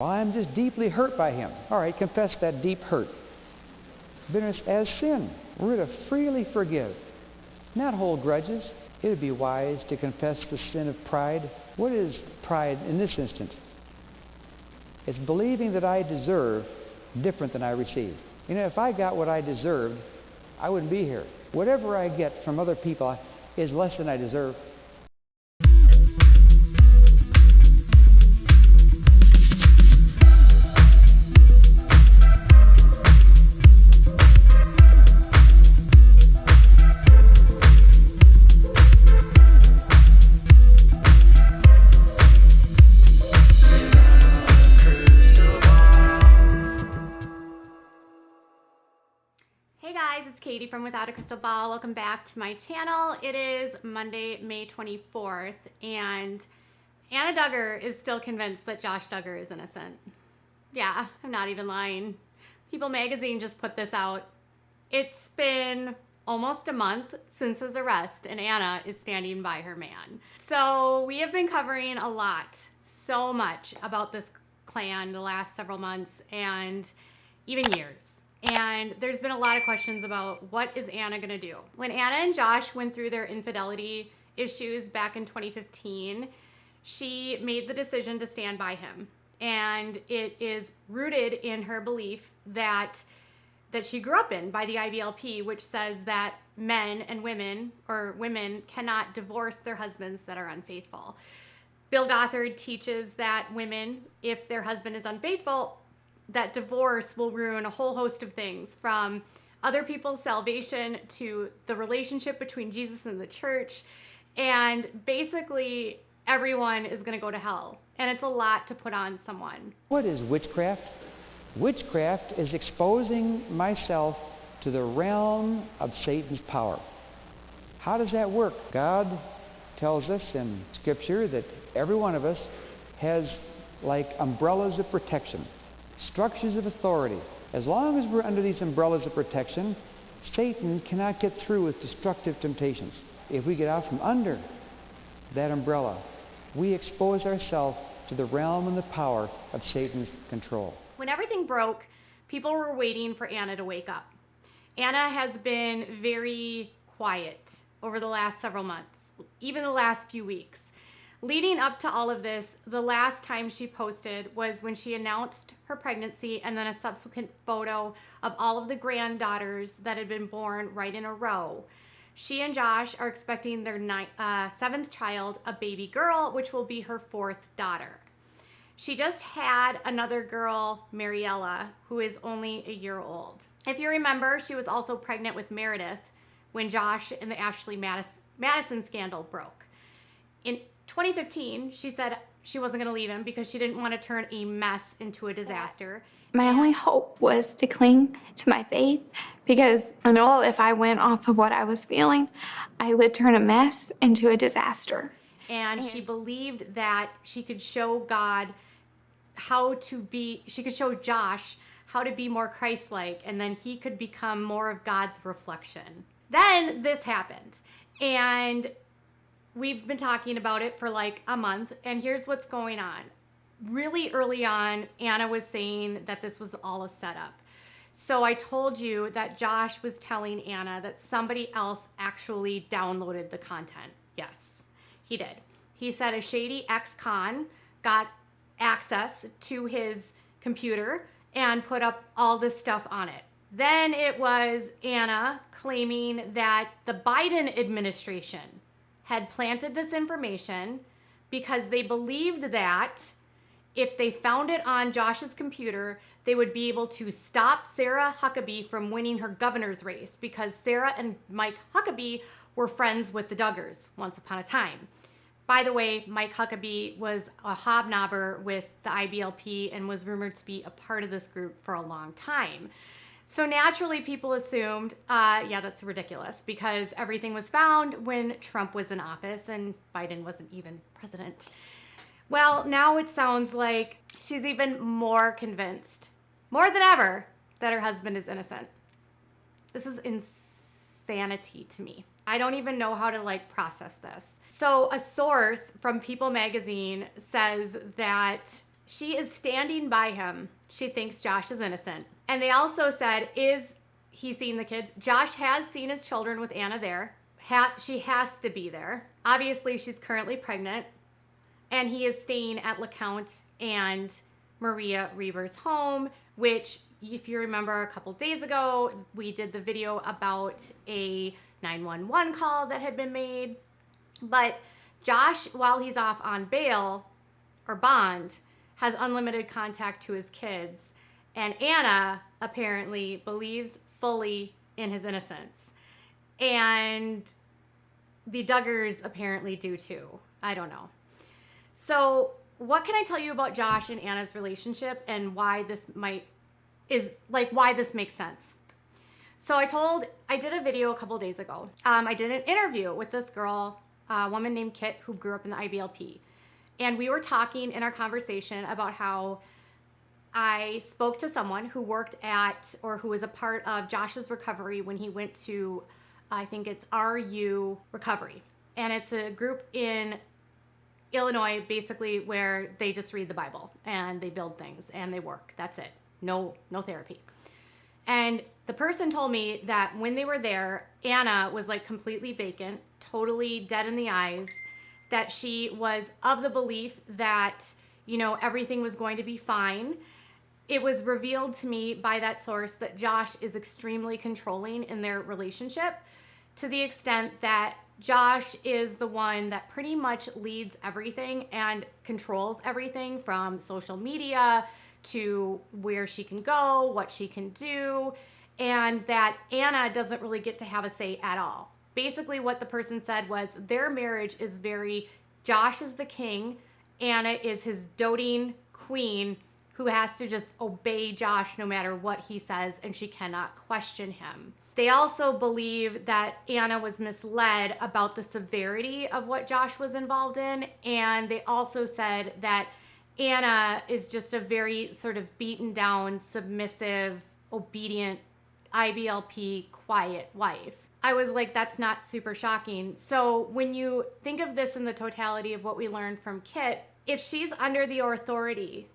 Well, I'm just deeply hurt by him. All right, confess that deep hurt. Bitterness as sin. We're to freely forgive, not hold grudges. It would be wise to confess the sin of pride. What is pride in this instance? It's believing that I deserve different than I receive. You know, if I got what I deserved, I wouldn't be here. Whatever I get from other people is less than I deserve. Hey guys, it's Katie from Without a Crystal Ball. Welcome back to my channel. It is Monday, May 24th, and Anna Duggar is still convinced that Josh Duggar is innocent. Yeah, I'm not even lying. People magazine just put this out. It's been almost a month since his arrest, and Anna is standing by her man. So we have been covering a lot, so much about this clan the last several months and even years. And there's been a lot of questions about what is Anna gonna do. When Anna and Josh went through their infidelity issues back in 2015, she made the decision to stand by him. And it is rooted in her belief that she grew up in by the IBLP, which says that men and women, or women, cannot divorce their husbands that are unfaithful. Bill Gothard teaches that women, if their husband is unfaithful, that divorce will ruin a whole host of things, from other people's salvation to the relationship between Jesus and the church. And basically, everyone is going to go to hell. And it's a lot to put on someone. What is witchcraft? Witchcraft is exposing myself to the realm of Satan's power. How does that work? God tells us in Scripture that every one of us has like umbrellas of protection, structures of authority. As long as we're under these umbrellas of protection, Satan cannot get through with destructive temptations. If we get out from under that umbrella, we expose ourselves to the realm and the power of Satan's control. When everything broke, people were waiting for Anna to wake up. Anna has been very quiet over the last several months, even the last few weeks. Leading up to all of this, the last time she posted was when she announced her pregnancy, and then a subsequent photo of all of the granddaughters that had been born right in a row. She and Josh are expecting their seventh child, a baby girl, which will be her fourth daughter. She just had another girl, Mariella, who is only a year old. If you remember, she was also pregnant with Meredith when Josh and the Ashley Madison scandal broke. In 2015, she said she wasn't going to leave him because she didn't want to turn a mess into a disaster. My only hope was to cling to my faith, because I know if I went off of what I was feeling, I would turn a mess into a disaster. And she believed that she could show she could show Josh how to be more Christ-like, and then he could become more of God's reflection. Then this happened, and we've been talking about it for like a month, and here's what's going on. Really early on, Anna was saying that this was all a setup. So I told you that Josh was telling Anna that somebody else actually downloaded the content. Yes, he did. He said a shady ex-con got access to his computer and put up all this stuff on it. Then it was Anna claiming that the Biden administration had planted this information because they believed that if they found it on Josh's computer, they would be able to stop Sarah Huckabee from winning her governor's race, because Sarah and Mike Huckabee were friends with the Duggars once upon a time. By the way, Mike Huckabee was a hobnobber with the IBLP and was rumored to be a part of this group for a long time. So naturally, people assumed, yeah, that's ridiculous, because everything was found when Trump was in office and Biden wasn't even president. Well, now it sounds like she's even more convinced, more than ever, that her husband is innocent. This is insanity to me. I don't even know how to process this. So a source from People magazine says that she is standing by him. She thinks Josh is innocent. And they also said, is he seen the kids? Josh has seen his children with Anna there. She has to be there. Obviously, she's currently pregnant. And he is staying at LeCount and Maria Reber's home, which, if you remember a couple days ago, we did the video about a 911 call that had been made. But Josh, while he's off on bail or bond, has unlimited contact to his kids. And Anna apparently believes fully in his innocence. And the Duggars apparently do too. I don't know. So what can I tell you about Josh and Anna's relationship and why this why this makes sense? So I did a video a couple days ago. I did an interview with this girl, a woman named Kit, who grew up in the IBLP. And we were talking in our conversation about how I spoke to someone who worked at, or who was a part of Josh's recovery when he went to, I think it's RU Recovery. And it's a group in Illinois, basically, where they just read the Bible and they build things and they work. That's it. No therapy. And the person told me that when they were there, Anna was like completely vacant, totally dead in the eyes, that she was of the belief that, everything was going to be fine. It was revealed to me by that source that Josh is extremely controlling in their relationship, to the extent that Josh is the one that pretty much leads everything and controls everything from social media to where she can go, what she can do, and that Anna doesn't really get to have a say at all. Basically, what the person said was their marriage is very, Josh is the king, Anna is his doting queen who has to just obey Josh no matter what he says, and she cannot question him. They also believe that Anna was misled about the severity of what Josh was involved in, and they also said that Anna is just a very sort of beaten down, submissive, obedient, IBLP, quiet wife. I was like, that's not super shocking. So when you think of this in the totality of what we learned from Kit, if she's under the authority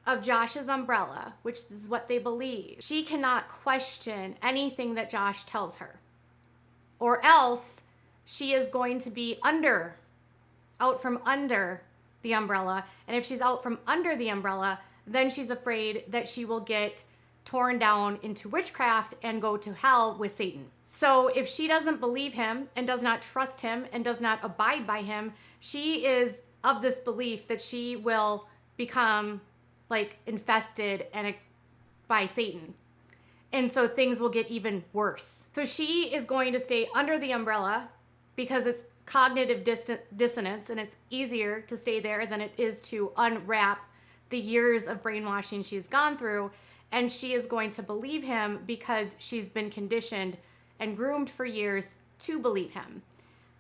of Josh's umbrella, which is what they believe, she cannot question anything that Josh tells her, or else she is going to be out from under the umbrella. And if she's out from under the umbrella, then she's afraid that she will get torn down into witchcraft and go to hell with Satan. So if she doesn't believe him and does not trust him and does not abide by him, she is of this belief that she will become like infested by Satan. And so things will get even worse. So she is going to stay under the umbrella because it's cognitive dissonance, and it's easier to stay there than it is to unwrap the years of brainwashing she's gone through. And she is going to believe him because she's been conditioned and groomed for years to believe him.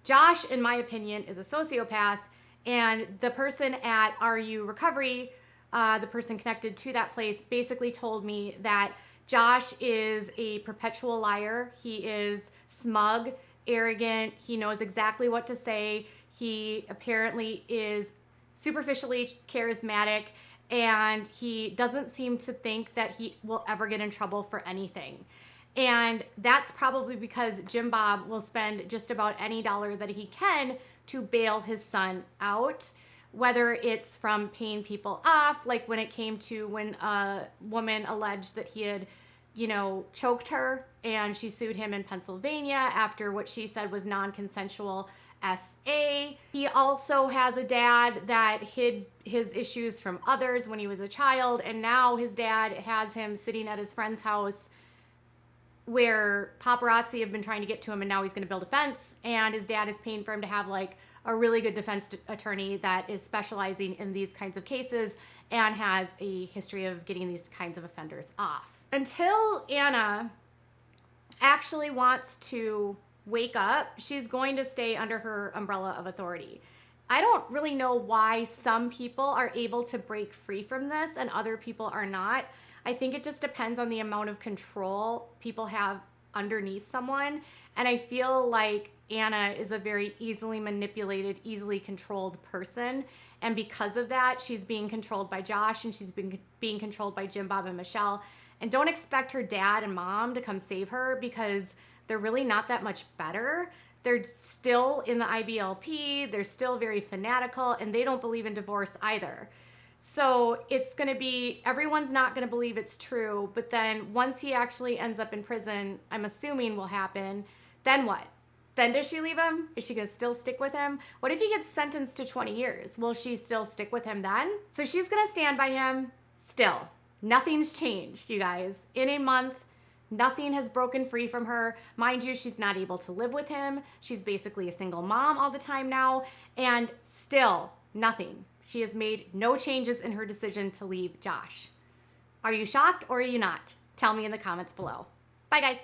Josh, in my opinion, is a sociopath, and the person at RU Recovery, the person connected to that place, basically told me that Josh is a perpetual liar. He is smug, arrogant. He knows exactly what to say. He apparently is superficially charismatic, and he doesn't seem to think that he will ever get in trouble for anything. And that's probably because Jim Bob will spend just about any dollar that he can to bail his son out, whether it's from paying people off, like when it came to when a woman alleged that he had, choked her, and she sued him in Pennsylvania after what she said was non-consensual SA. He also has a dad that hid his issues from others when he was a child, and now his dad has him sitting at his friend's house where paparazzi have been trying to get to him, and now he's going to build a fence, and his dad is paying for him to have like a really good defense attorney that is specializing in these kinds of cases and has a history of getting these kinds of offenders off. Until Anna actually wants to wake up, she's going to stay under her umbrella of authority. I don't really know why some people are able to break free from this and other people are not. I think it just depends on the amount of control people have underneath someone. And I feel like Anna is a very easily manipulated, easily controlled person. And because of that, she's being controlled by Josh, and she's being controlled by Jim, Bob, and Michelle. And don't expect her dad and mom to come save her, because they're really not that much better. They're still in the IBLP, they're still very fanatical, and they don't believe in divorce either. So it's going to be, everyone's not going to believe it's true, but then once he actually ends up in prison, I'm assuming will happen, then what? Then does she leave him? Is she going to still stick with him? What if he gets sentenced to 20 years? Will she still stick with him then? So she's going to stand by him still. Nothing's changed, you guys. In a month, nothing has broken free from her. Mind you, she's not able to live with him. She's basically a single mom all the time now, and still nothing. She has made no changes in her decision to leave Josh. Are you shocked or are you not? Tell me in the comments below. Bye, guys.